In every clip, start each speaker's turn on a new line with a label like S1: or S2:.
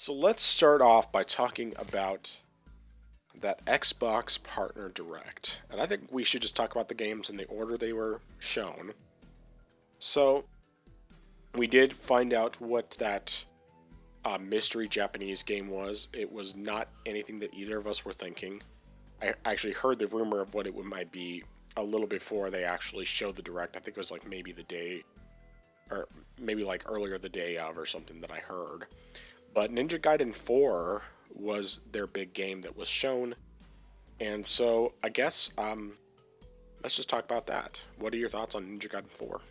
S1: So let's start off by talking about that Xbox Partner Direct. And I think we should just talk about the games in the order they were shown. So we did find out what that mystery Japanese game was. It was not anything that either of us were thinking. I actually heard the rumor of what it might be a little before they actually showed the Direct. I think it was like maybe the day, or maybe like earlier the day of or something that I heard. But Ninja Gaiden 4 was their big game that was shown. And so I guess let's just talk about that. What are your thoughts on Ninja Gaiden 4?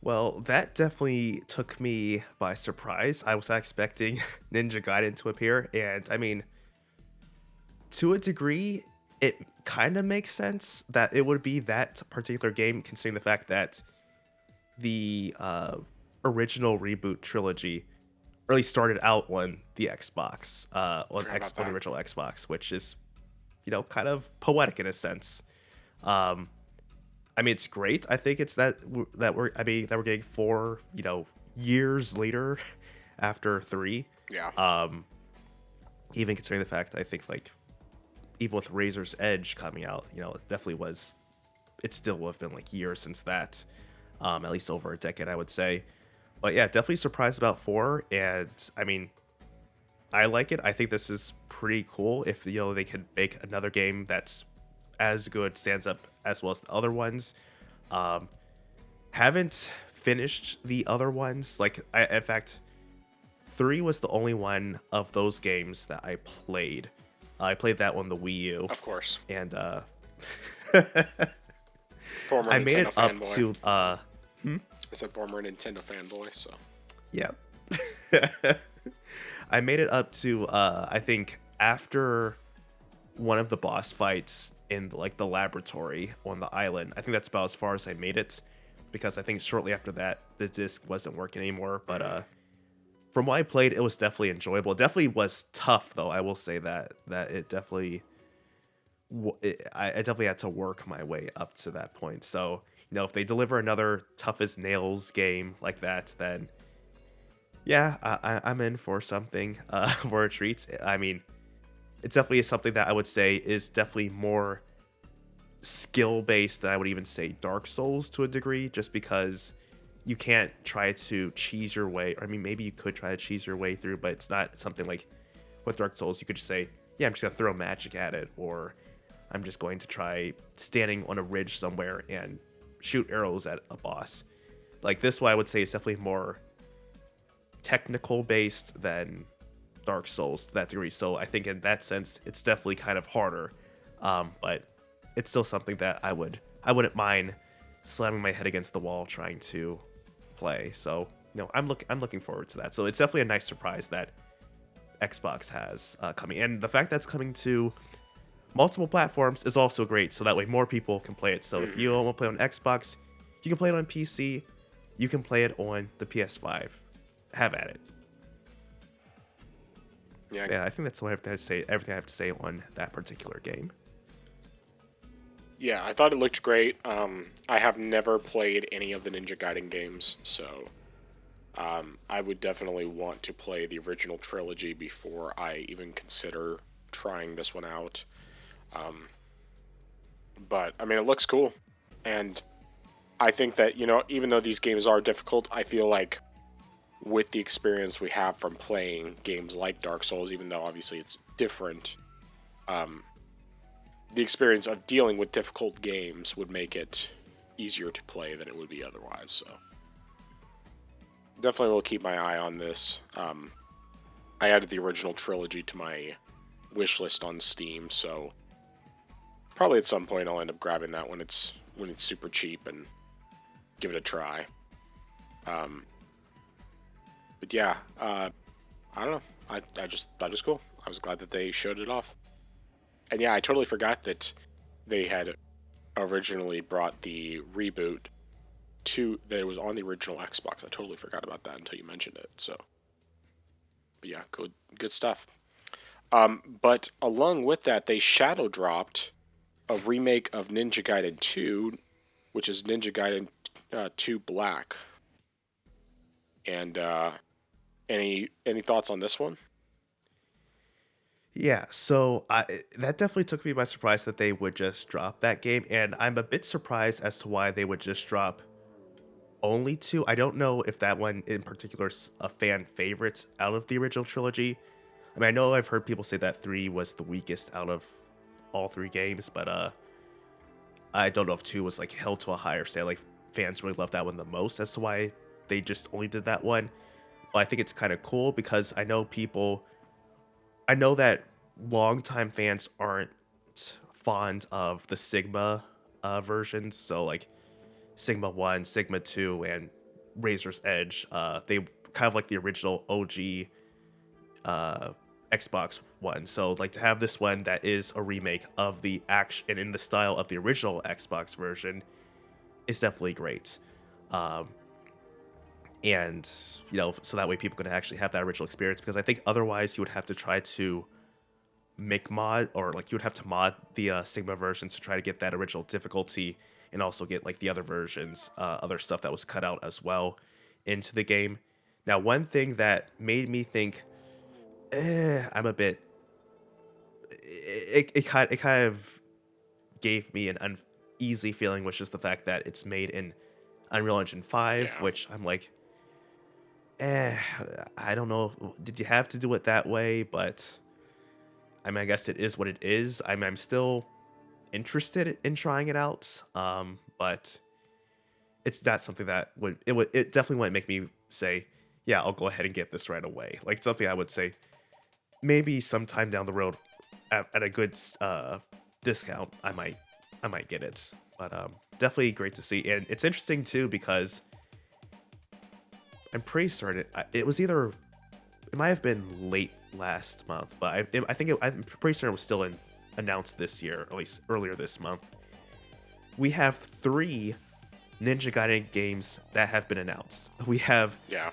S2: Well, that definitely took me by surprise. I was not expecting Ninja Gaiden to appear, and I mean, to a degree, it kind of makes sense that it would be that particular game, considering the fact that the original reboot trilogy really started out on the Xbox, on the original Xbox, which is, kind of poetic in a sense. Um, I mean, it's great. I think it's that we're getting 4, years later after 3.
S1: Yeah.
S2: Even considering the fact I think like even with Razor's Edge coming out, it definitely was. It still would have been like years since that, at least over a decade, I would say. But yeah, definitely surprised about 4, and I mean, I like it. I think this is pretty cool. If they can make another game that's as good, stands up as well as the other ones. Haven't finished the other ones. In fact, 3 was the only one of those games that I played. I played that on the Wii U.
S1: Of course.
S2: And
S1: Former
S2: I
S1: Nintendo
S2: made it up
S1: fanboy.
S2: to
S1: I said former Nintendo fanboy, so.
S2: yeah. I made it up to I think after one of the boss fights in the laboratory on the island. I think that's about as far as I made it, because I think shortly after that the disc wasn't working anymore. But from what I played, it was definitely enjoyable. It definitely was tough, though. I will say that it definitely I definitely had to work my way up to that point. So if they deliver another tough as nails game like that, then yeah, I'm in for something, for a treat. I mean, it definitely is something that I would say is definitely more skill based than I would even say Dark Souls to a degree, just because you can't try to cheese your way. Or I mean, maybe you could try to cheese your way through, but it's not something like with Dark Souls. You could just say, yeah, I'm just gonna throw magic at it, or I'm just going to try standing on a ridge somewhere and shoot arrows at a boss. Like this one, I would say is definitely more technical based than Dark Souls to that degree. So I think in that sense, it's definitely kind of harder. But it's still something that I wouldn't mind slamming my head against the wall trying to play. So I'm looking forward to that. So it's definitely a nice surprise that Xbox has coming, and the fact that's coming to multiple platforms is also great. So that way more people can play it. So if you don't want to play on Xbox, you can play it on PC. You can play it on the PS5. Have at it. Yeah, I think that's what I have to say. Everything I have to say on that particular game.
S1: Yeah, I thought it looked great. I have never played any of the Ninja Gaiden games, so I would definitely want to play the original trilogy before I even consider trying this one out. But I mean, it looks cool, and I think that even though these games are difficult, I feel like with the experience we have from playing games like Dark Souls, even though obviously it's different, the experience of dealing with difficult games would make it easier to play than it would be otherwise. So definitely will keep my eye on this. I added the original trilogy to my wish list on Steam, so probably at some point I'll end up grabbing that when it's super cheap and give it a try. But yeah, I don't know. I just thought it was cool. I was glad that they showed it off. And yeah, I totally forgot that they had originally brought the reboot that it was on the original Xbox. I totally forgot about that until you mentioned it. So, but yeah, good stuff. But along with that, they shadow dropped a remake of Ninja Gaiden 2, which is Ninja Gaiden 2 Black. And Any thoughts on this one?
S2: Yeah, so that definitely took me by surprise that they would just drop that game, and I'm a bit surprised as to why they would just drop only two. I don't know if that one in particular is a fan favorite out of the original trilogy. I mean, I know I've heard people say that three was the weakest out of all three games, but I don't know if two was like held to a higher standard. Like fans really love that one the most as to why they just only did that one. But I think it's kind of cool because I know that longtime fans aren't fond of the Sigma versions. So like Sigma 1, Sigma 2, and Razor's Edge, they kind of like the original OG Xbox One. So like to have this one that is a remake of the action and in the style of the original Xbox version is definitely great. Um, and so that way people can actually have that original experience, because I think otherwise you would have to try to make mod, or like you would have to mod the Sigma versions to try to get that original difficulty, and also get like the other versions, other stuff that was cut out as well into the game. Now, one thing that made me think, I'm a bit, it kind of gave me an uneasy feeling, which is the fact that it's made in Unreal Engine 5,
S1: Yeah.
S2: which I'm like, I don't know. Did you have to do it that way? But I mean, I guess it is what it is. I'm still interested in trying it out. But it's not something that it definitely wouldn't make me say, yeah, I'll go ahead and get this right away. Like something I would say maybe sometime down the road at a good discount, I might get it. But definitely great to see, and it's interesting too because I'm pretty certain it was either, it might have been late last month, but I'm pretty certain it was still announced this year, or at least earlier this month. We have 3 Ninja Gaiden games that have been announced. We have
S1: Yeah.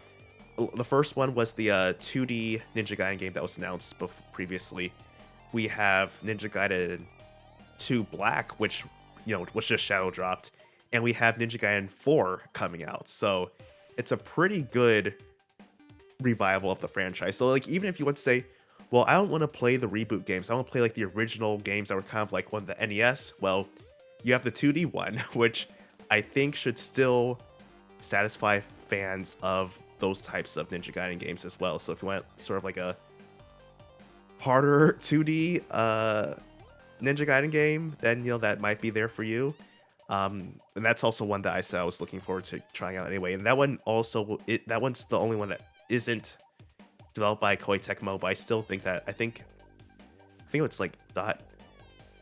S2: the first one was the 2D Ninja Gaiden game that was announced previously. We have Ninja Gaiden 2 Black, which was just shadow dropped, and we have Ninja Gaiden 4 coming out. So it's a pretty good revival of the franchise. So like even if you want to say, well, I don't want to play the reboot games, I want to play like the original games that were kind of like on the NES. Well, you have the 2D one, which I think should still satisfy fans of those types of Ninja Gaiden games as well. So if you want sort of like a harder 2D Ninja Gaiden game, then that might be there for you. And that's also one that I said I was looking forward to trying out anyway. And that one also, that one's the only one that isn't developed by Koei Tecmo, but I still think I think it's like Dot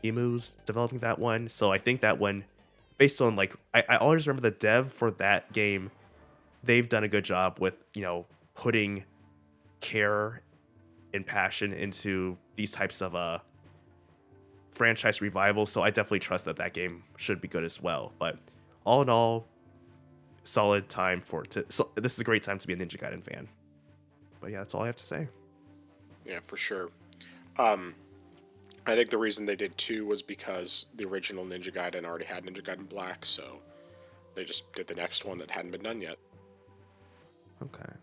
S2: Emu's developing that one. So I think that one, based on like, I always remember the dev for that game, they've done a good job with, putting care and passion into these types of franchise revivals. So I definitely trust that game should be good as well. But all in all, solid time so this is a great time to be a Ninja Gaiden fan. But yeah, that's all I have to say.
S1: Yeah, for sure. I think the reason they did 2 was because the original Ninja Gaiden already had Ninja Gaiden Black, so they just did the next one that hadn't been done yet.
S2: Okay.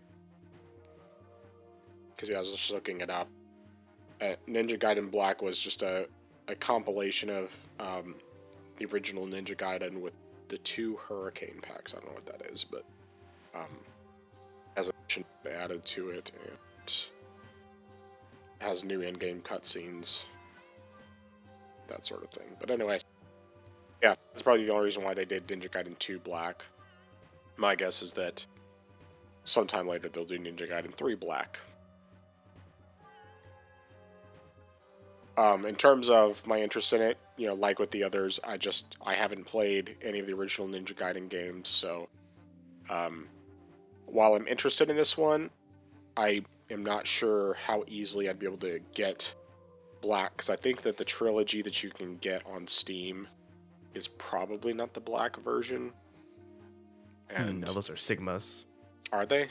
S1: Because I was just looking it up. Ninja Gaiden Black was just a compilation of the original Ninja Gaiden with the 2 Hurricane packs. I don't know what that is, but as I mentioned, they added to it, and it has new in-game cutscenes, that sort of thing. But anyway, yeah, that's probably the only reason why they did Ninja Gaiden 2 Black. My guess is that sometime later they'll do Ninja Gaiden 3 Black. In terms of my interest in it, like with the others, I haven't played any of the original Ninja Gaiden games, so while I'm interested in this one, I am not sure how easily I'd be able to get Black, because I think that the trilogy that you can get on Steam is probably not the Black version. And
S2: no, those are Sigmas.
S1: Are they?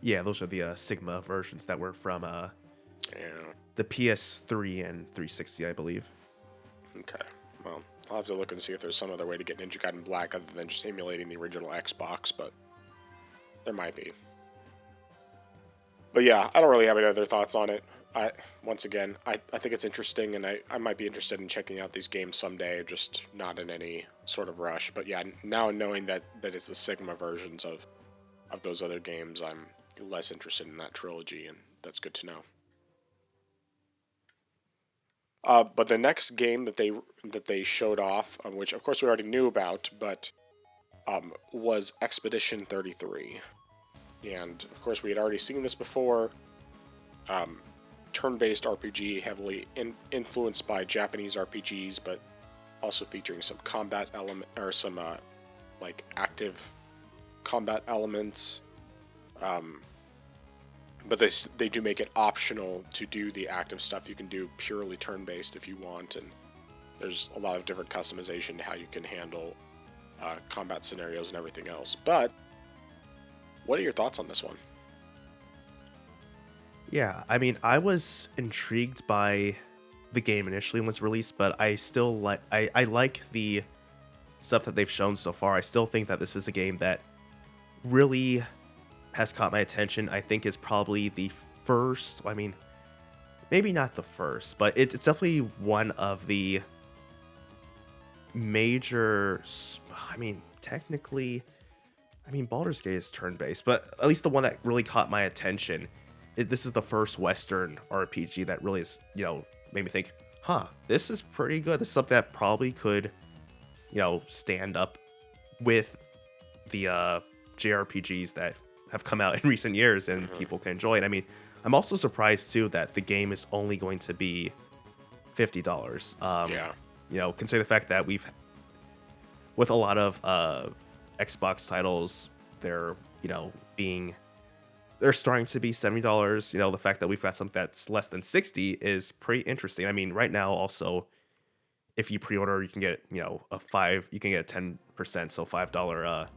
S2: Yeah, those are the Sigma versions that were from
S1: Yeah.
S2: the PS3 and 360, I believe.
S1: Okay. Well, I'll have to look and see if there's some other way to get Ninja Gaiden Black other than just emulating the original Xbox, but there might be. But yeah, I don't really have any other thoughts on it. Once again, I think it's interesting, and I might be interested in checking out these games someday, just not in any sort of rush. But yeah, now knowing that it's the Sigma versions of those other games, I'm less interested in that trilogy, and that's good to know. But the next game that they showed off, which of course we already knew about, but was Expedition 33, and of course we had already seen this before. Turn-based RPG, heavily influenced by Japanese RPGs, but also featuring some combat element or some like active combat elements. But they do make it optional to do the active stuff. You can do purely turn-based if you want, and there's a lot of different customization to how you can handle combat scenarios and everything else. But what are your thoughts on this one?
S2: Yeah, I mean, I was intrigued by the game initially when it was released, but I still I like the stuff that they've shown so far. I still think that this is a game that really has caught my attention. I think is probably the first, I mean, maybe not the first, but it's definitely one of the major, I mean, technically, I mean, Baldur's Gate is turn-based, but at least the one that really caught my attention. This is the first Western RPG that really is, made me think, this is pretty good. This is something that probably could, stand up with the JRPGs that have come out in recent years and people can enjoy it. I mean, I'm also surprised too that the game is only going to be $50.
S1: Yeah.
S2: Consider the fact that with a lot of Xbox titles, they're starting to be $70. The fact that we've got something that's less than 60 is pretty interesting. I mean, right now also, if you pre-order, you can get you can get a 10%, so $5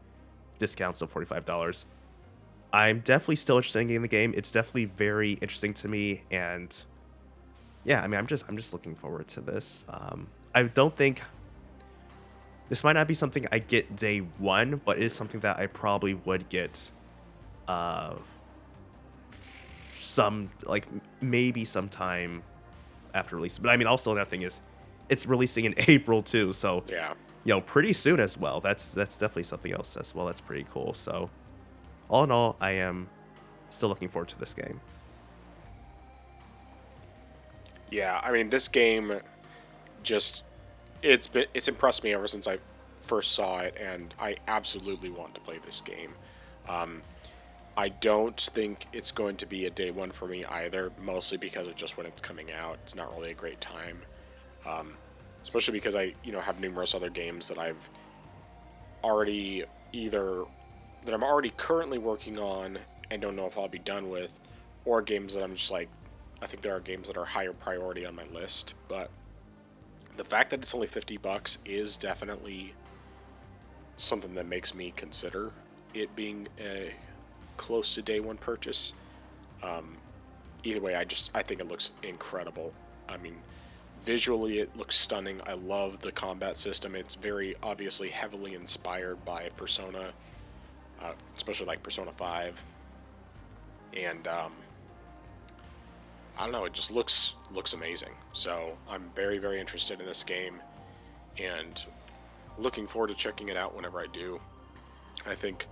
S2: discount, so $45. I'm definitely still interested in getting the game. It's definitely very interesting to me, and yeah, I mean, I'm just looking forward to this. I don't think this might not be something I get day one, but it is something that I probably would get. Maybe sometime after release. But I mean, also another thing is, it's releasing in April too, so
S1: Yeah.
S2: pretty soon as well. That's definitely something else as well. That's pretty cool. So, all in all, I am still looking forward to this game.
S1: Yeah, I mean, this game just it's impressed me ever since I first saw it, and I absolutely want to play this game. I don't think it's going to be a day one for me either, mostly because of just when it's coming out. It's not really a great time, especially because I have numerous other games that I'm already currently working on and don't know if I'll be done with, or games that I'm just like, I think there are games that are higher priority on my list. But the fact that it's only $50 is definitely something that makes me consider it being a close to day one purchase. Either way, I think it looks incredible. I mean, visually it looks stunning. I love the combat system. It's very obviously heavily inspired by Persona, especially like Persona 5. And I don't know, it just looks amazing. So I'm very, very interested in this game, and looking forward to checking it out whenever I do. I think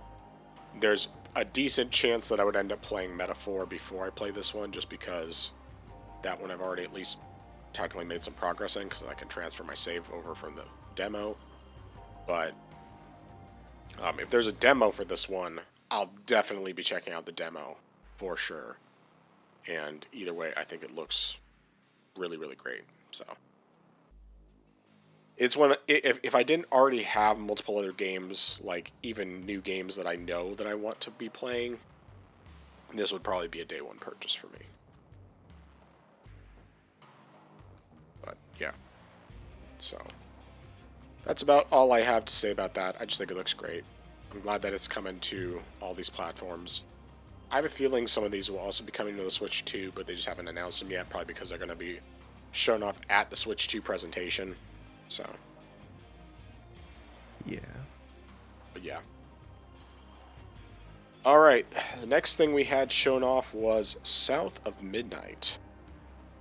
S1: there's a decent chance that I would end up playing Metaphor before I play this one, just because that one I've already at least technically made some progress in, because I can transfer my save over from the demo. But if there's a demo for this one, I'll definitely be checking out the demo for sure. And either way, I think it looks really, really great. So it's one, if I didn't already have multiple other games, like even new games that I know that I want to be playing, this would probably be a day one purchase for me. But yeah, so that's about all I have to say about that. I just think it looks great. I'm glad that it's coming to all these platforms. I have a feeling some of these will also be coming to the Switch 2, but they just haven't announced them yet, probably because they're going to be shown off at the Switch 2 presentation. So,
S2: yeah.
S1: But yeah. All right, the next thing we had shown off was South of Midnight.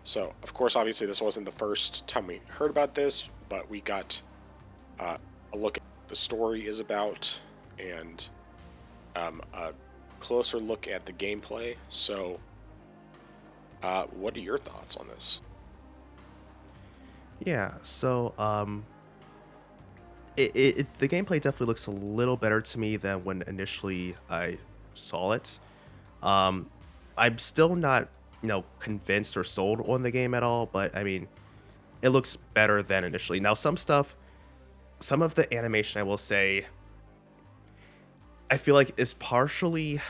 S1: So, of course, obviously, this wasn't the first time we heard about this, but we got a look at what the story is about and a closer look at the gameplay. So, what are your thoughts on this?
S2: Yeah, so the gameplay definitely looks a little better to me than when initially I saw it. Um, I'm still not, convinced or sold on the game at all, but I mean, it looks better than initially. Now, some of the animation, I will say, I feel like is partially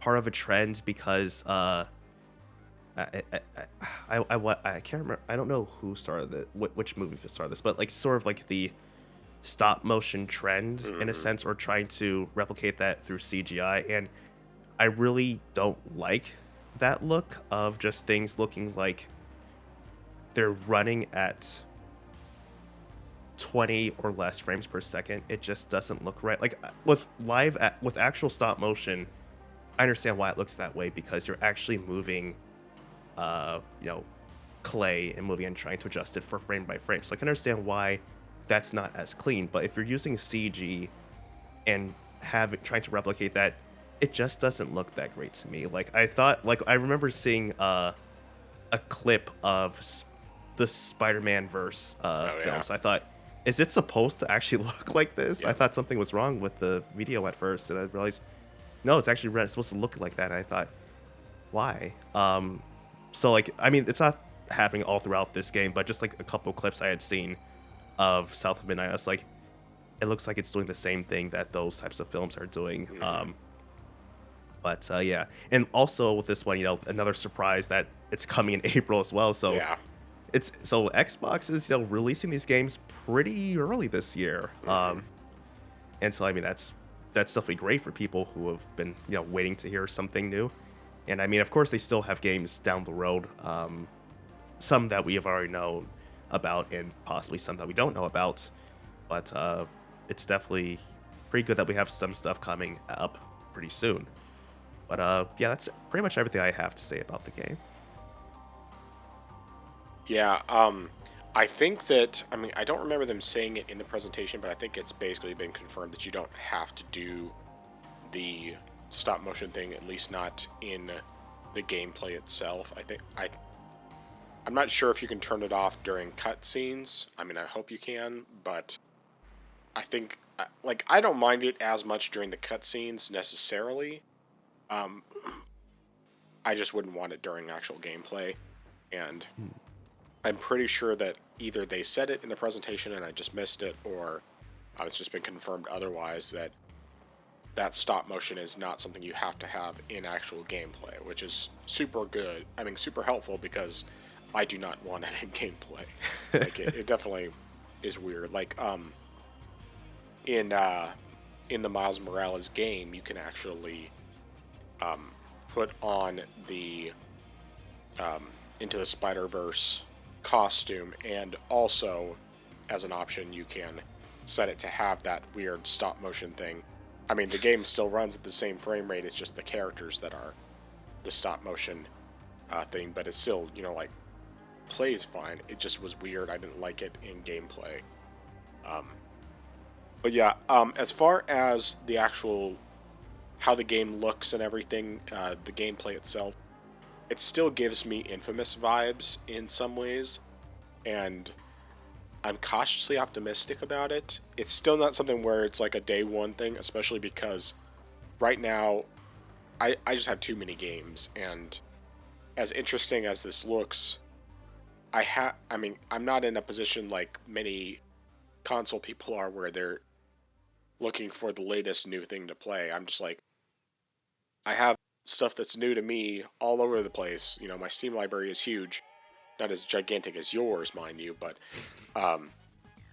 S2: part of a trend because I, I, I can't remember. I don't know who started it, which movie started this, but like sort of like the stop motion trend in a sense, or trying to replicate that through CGI. And I really don't like that look of just things looking like they're running at 20 or less frames per second. It just doesn't look right. Like with actual stop motion, I understand why it looks that way because you're actually moving, you know, clay and moving and trying to adjust it for frame by frame. So I can understand why that's not as clean. But if you're using CG and trying to replicate that, it just doesn't look that great to me. Like I remember seeing a clip of the Spider-Man verse films. I thought, is it supposed to actually look like this?
S1: Yeah.
S2: I thought something was wrong with the video at first, and I realized no, it's actually red. It's supposed to look like that. And I thought, why? So like, I mean, it's not happening all throughout this game, but just like a couple clips I had seen of South of Midnight, I was like, it looks like it's doing the same thing that those types of films are doing. But yeah, and also with this one, another surprise that it's coming in April as well. So
S1: Yeah.
S2: Xbox is releasing these games pretty early this year. And so I mean that's definitely great for people who have been waiting to hear something new. And I mean, of course, they still have games down the road, some that we have already known about, and possibly some that we don't know about. But it's definitely pretty good that we have some stuff coming up pretty soon. But yeah, that's pretty much everything I have to say about the game.
S1: Yeah, I think that, I mean, I don't remember them saying it in the presentation, but I think it's basically been confirmed that you don't have to do the stop motion thing, at least not in the gameplay itself. I'm not sure if you can turn it off during cutscenes. I mean, I hope you can, but I think, like, I don't mind it as much during the cutscenes necessarily. I just wouldn't want it during actual gameplay, and I'm pretty sure that either they said it in the presentation and I just missed it, or it's just been confirmed otherwise that stop motion is not something you have to have in actual gameplay, which is super good. I mean, super helpful, because I do not want it in gameplay. Like, it definitely is weird. Like, in the Miles Morales game, you can actually put on the Into the Spider-Verse costume, and also as an option you can set it to have that weird stop motion thing. I mean, the game still runs at the same frame rate, it's just the characters that are the stop motion thing, but it's still, like, plays fine. It just was weird. I didn't like it in gameplay. But yeah, as far as the actual how the game looks and everything, the gameplay itself, it still gives me Infamous vibes in some ways, and I'm cautiously optimistic about it. It's still not something where it's like a day one thing, especially because right now I just have too many games, and as interesting as this looks, I mean, I'm not in a position like many console people are where they're looking for the latest new thing to play. I'm just like, I have stuff that's new to me all over the place. My Steam library is huge. Not as gigantic as yours, mind you, but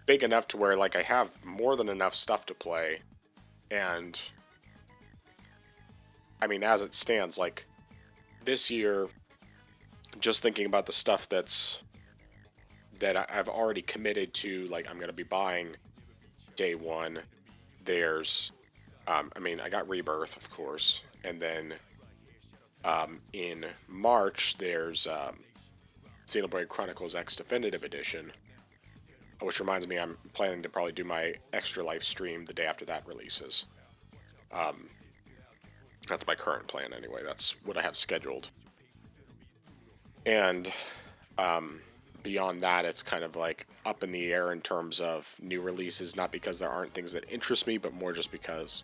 S1: big enough to where, like, I have more than enough stuff to play. And I mean, as it stands, like, this year, just thinking about the stuff that I've already committed to, like, I'm going to be buying day one, there's I mean, I got Rebirth, of course, and then in March there's Xenoblade Chronicles X Definitive Edition, which reminds me I'm planning to probably do my Extra Life stream the day after that releases. That's my current plan anyway. That's what I have scheduled. And beyond that, it's kind of like up in the air in terms of new releases, not because there aren't things that interest me, but more just because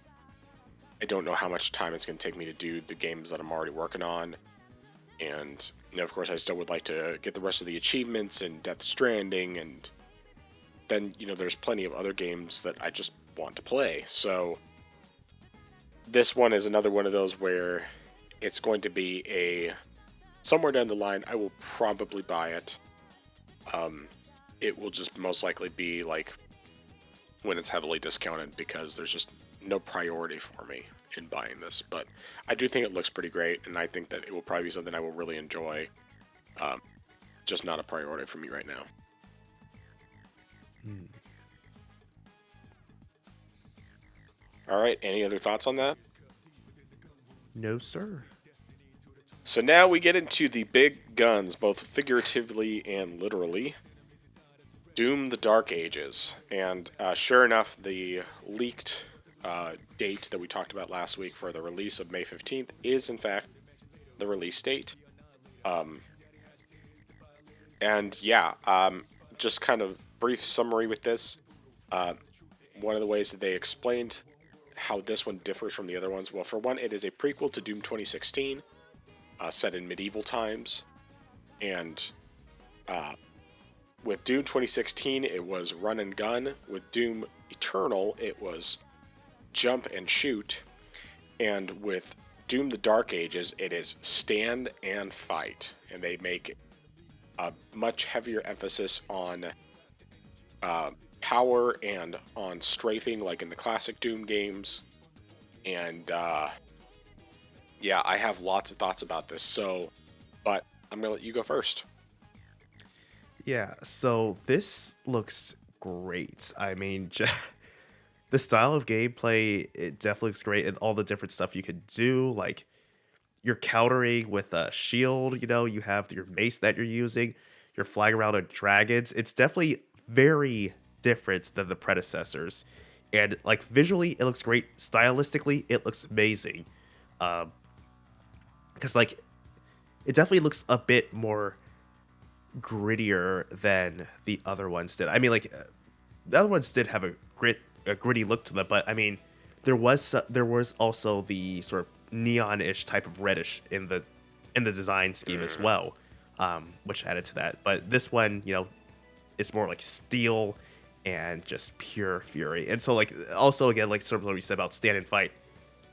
S1: I don't know how much time it's going to take me to do the games that I'm already working on. And, of course, I still would like to get the rest of the achievements and Death Stranding, and then, there's plenty of other games that I just want to play. So this one is another one of those where it's going to be somewhere down the line, I will probably buy it. It will just most likely be like when it's heavily discounted, because there's just no priority for me in buying this. But I do think it looks pretty great, and I think that it will probably be something I will really enjoy. Just not a priority for me right now. All right, any other thoughts on that?
S2: No, sir.
S1: So now we get into the big guns, both figuratively and literally. Doom: The Dark Ages. And sure enough, the leaked date that we talked about last week for the release of May 15th is, in fact, the release date. Just kind of brief summary with this. One of the ways that they explained how this one differs from the other ones, well, for one, it is a prequel to Doom 2016, set in medieval times. And with Doom 2016, it was run and gun. With Doom Eternal, it was jump and shoot. And with Doom: The Dark Ages, it is stand and fight. And they make a much heavier emphasis on power and on strafing, like in the classic Doom games. And I have lots of thoughts about this, but I'm going to let you go first.
S2: Yeah, so this looks great. I mean, the style of gameplay, it definitely looks great, and all the different stuff you could do, like you're countering with a shield, you have your mace that you're using, you're flying around on dragons. It's definitely very different than the predecessors. And like visually, it looks great. Stylistically, it looks amazing. Because like it definitely looks a bit more grittier than the other ones did. I mean, like the other ones did have a gritty look to them, but I mean, there was also the sort of neon-ish type of reddish in the design scheme as well, which added to that. But this one, it's more like steel and just pure fury. And so, like, also again, like sort of what we said about stand and fight,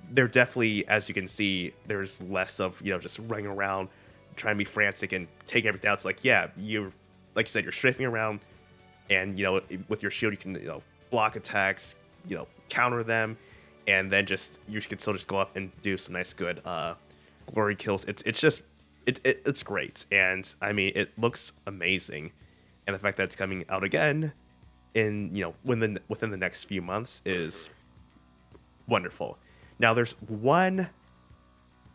S2: there definitely, as you can see, there's less of just running around trying to be frantic and take everything out. It's like, yeah, you, like you said, you're strafing around, and with your shield you can block attacks, counter them, and then you can still just go up and do some nice good glory kills. It's great, and I mean, it looks amazing, and the fact that it's coming out again in within the next few months is wonderful. Now there's one,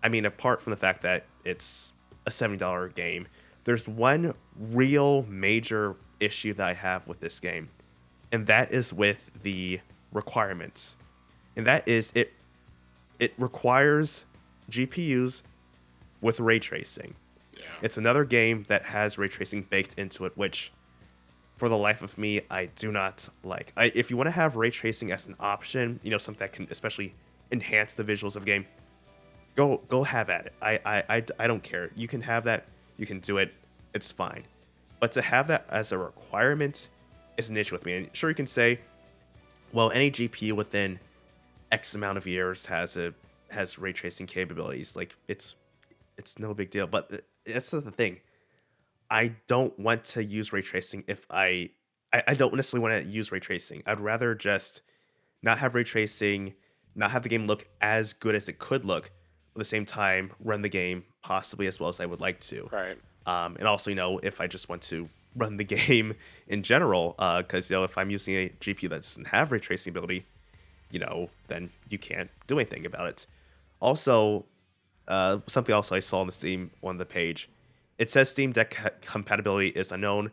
S2: I mean, apart from the fact that it's a $70 game, there's one real major issue that I have with this game, and that is with the requirements. And that is it requires GPUs with ray tracing.
S1: Yeah.
S2: It's another game that has ray tracing baked into it, which for the life of me, I do not like. If you want to have ray tracing as an option, something that can especially enhance the visuals of a game, go have at it. I don't care. You can have that. You can do it. It's fine. But to have that as a requirement is an issue with me. And sure, you can say, well, any GPU within X amount of years has ray tracing capabilities. Like it's no big deal. But that's the thing. I don't want to use ray tracing if I don't necessarily want to use ray tracing. I'd rather just not have ray tracing, not have the game look as good as it could look, at the same time run the game possibly as well as I would like to.
S1: Right.
S2: And also, if I just want to run the game in general, because if I'm using a GPU that doesn't have ray tracing ability, then you can't do anything about it. Also, something else I saw on the Steam on the page, it says Steam Deck compatibility is unknown.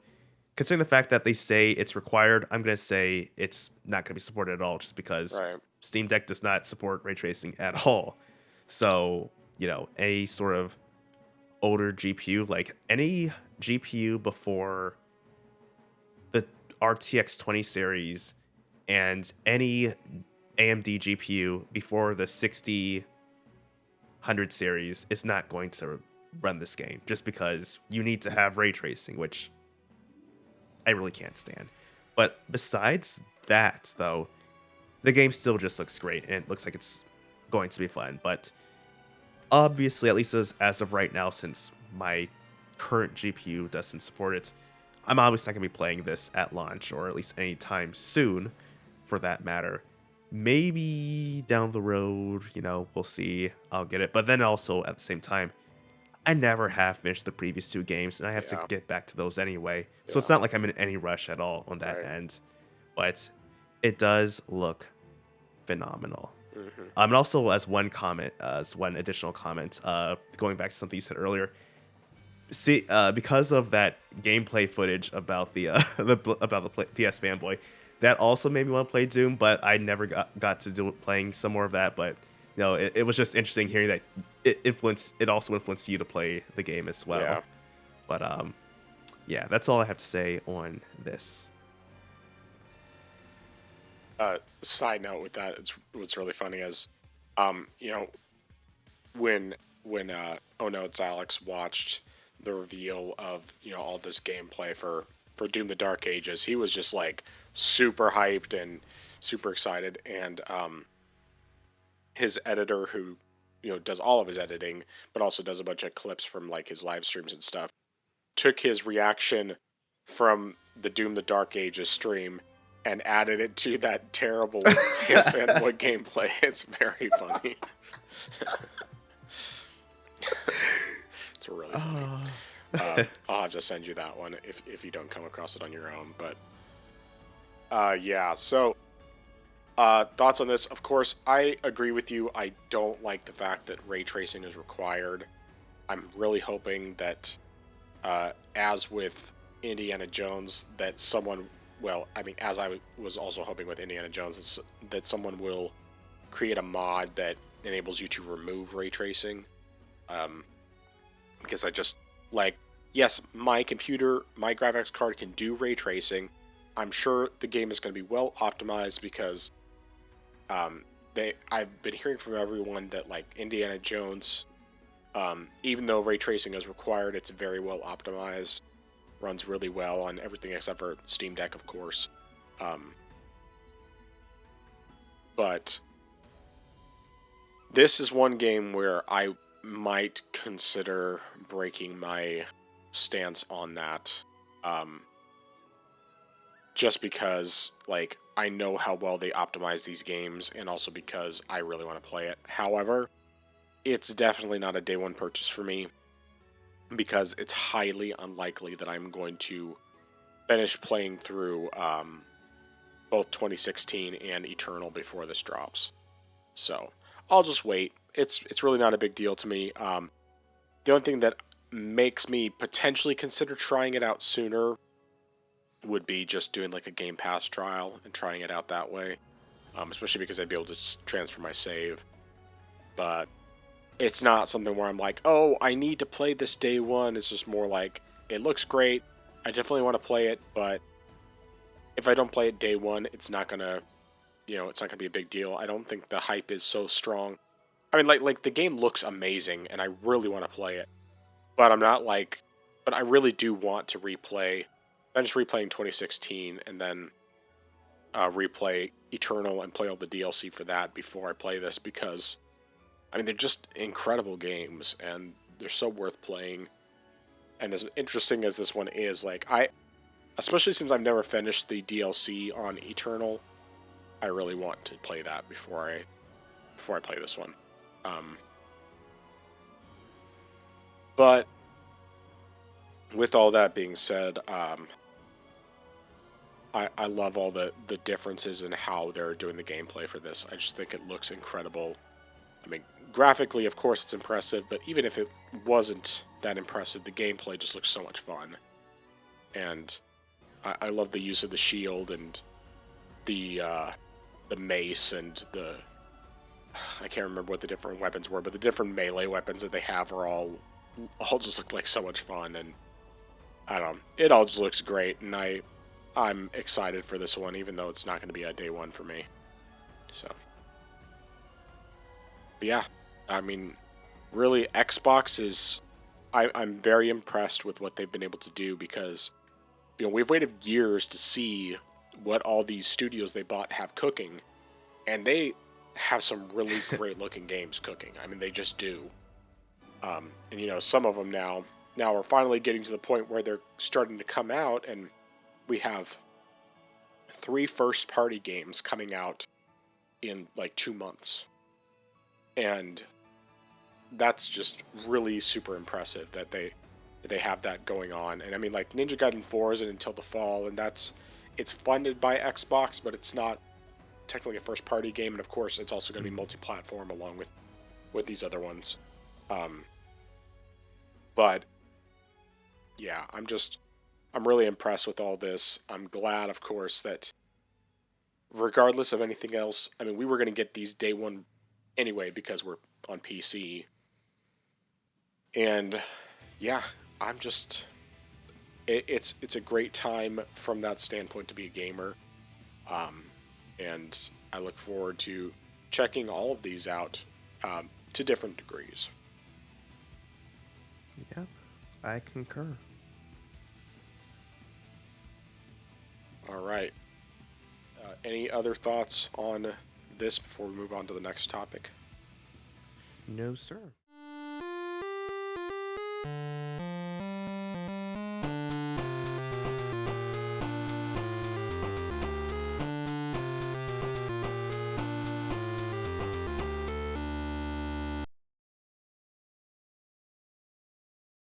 S2: Considering the fact that they say it's required, I'm going to say it's not going to be supported at all, just because
S1: Right.
S2: Steam Deck does not support ray tracing at all. So, any sort of older GPU, like any GPU before the RTX 20 series and any AMD GPU before the 6000 series is not going to run this game, just because you need to have ray tracing, which I really can't stand. But besides that, though, the game still just looks great, and it looks like it's going to be fun. But obviously, at least as of right now, since my current GPU doesn't support it, I'm obviously not going to be playing this at launch, or at least anytime soon, for that matter. Maybe down the road, we'll see. I'll get it. But then also, at the same time, I never have finished the previous 2 games, and I have to get back to those anyway. So it's not like I'm in any rush at all on that end. But it does look phenomenal. And also, as one additional comment, going back to something you said earlier, see, because of that gameplay footage about the PS Fanboy, that also made me want to play Doom, but I never got to playing some more of that. But it was just interesting hearing that it also influenced you to play the game as well.
S1: Yeah.
S2: But yeah, that's all I have to say on this.
S1: Side note with that, what's really funny is, when Oh No, It's Alex watched the reveal of all this gameplay for Doom: The Dark Ages, he was just like super hyped and super excited, and his editor, who does all of his editing but also does a bunch of clips from like his live streams and stuff, took his reaction from the Doom: The Dark Ages stream and added it to that terrible PS Fanboy gameplay. It's very funny. It's really funny. I'll have to send you that one if you don't come across it on your own. But yeah, so thoughts on this? Of course, I agree with you. I don't like the fact that ray tracing is required. I'm really hoping that, as with Indiana Jones, that someone, as I was also hoping with Indiana Jones, that someone will create a mod that enables you to remove ray tracing. Because I just, yes, my graphics card can do ray tracing. I'm sure the game is going to be well optimized because I've been hearing from everyone that Indiana Jones, even though ray tracing is required, it's very well optimized, runs really well on everything except for Steam Deck, of course. But this is one game where I might consider breaking my stance on that, just because I know how well they optimize these games, and also because I really want to play it. However, it's definitely not a day one purchase for me, because it's highly unlikely that I'm going to finish playing through both 2016 and Eternal before this drops. So I'll just wait. It's really not a big deal to me. The only thing that makes me potentially consider trying it out sooner would be just doing a Game Pass trial and trying it out that way, especially because I'd be able to transfer my save. But it's not something where I'm oh, I need to play this day one. It's just more it looks great. I definitely want to play it, but if I don't play it day one, it's not gonna, it's not gonna be a big deal. I don't think the hype is so strong. I mean, the game looks amazing, and I really want to play it, but I'm not but I really do want to replay. I'm just replaying 2016 and then replay Eternal and play all the DLC for that before I play this, because they're just incredible games and they're so worth playing. And as interesting as this one is, especially since I've never finished the DLC on Eternal, I really want to play that before I play this one. But with all that being said, I love all the differences in how they're doing the gameplay for this. I just think it looks incredible. I mean, graphically, of course, it's impressive, but even if it wasn't that impressive, the gameplay just looks so much fun. And I love the use of the shield and the mace and the... I can't remember what the different weapons were, but the different melee weapons that they have are all just look like so much fun, and I don't know, it all just looks great, and I'm excited for this one, even though it's not going to be a day one for me. So, but yeah, I mean, really, Xbox is... I'm very impressed with what they've been able to do, because, you know, we've waited years to see what all these studios they bought have cooking, and they have some really great looking games cooking. I mean, they just do. And you know, some of them now are finally getting to the point where they're starting to come out, and we have 3 first-party games coming out in like 2 months. And that's just really super impressive that they have that going on. And I mean, like, Ninja Gaiden 4 isn't until the fall, and it's funded by Xbox, but it's not technically a first-party game, and of course, it's also going to be multi-platform along with these other ones. But yeah, I'm really impressed with all this. I'm glad, of course, that regardless of anything else, I mean, we were going to get these day one anyway because we're on PC. And yeah, it's a great time from that standpoint to be a gamer. And I look forward to checking all of these out to different degrees.
S2: Yeah, I concur.
S1: All right. Any other thoughts on this before we move on to the next topic?
S2: No, sir.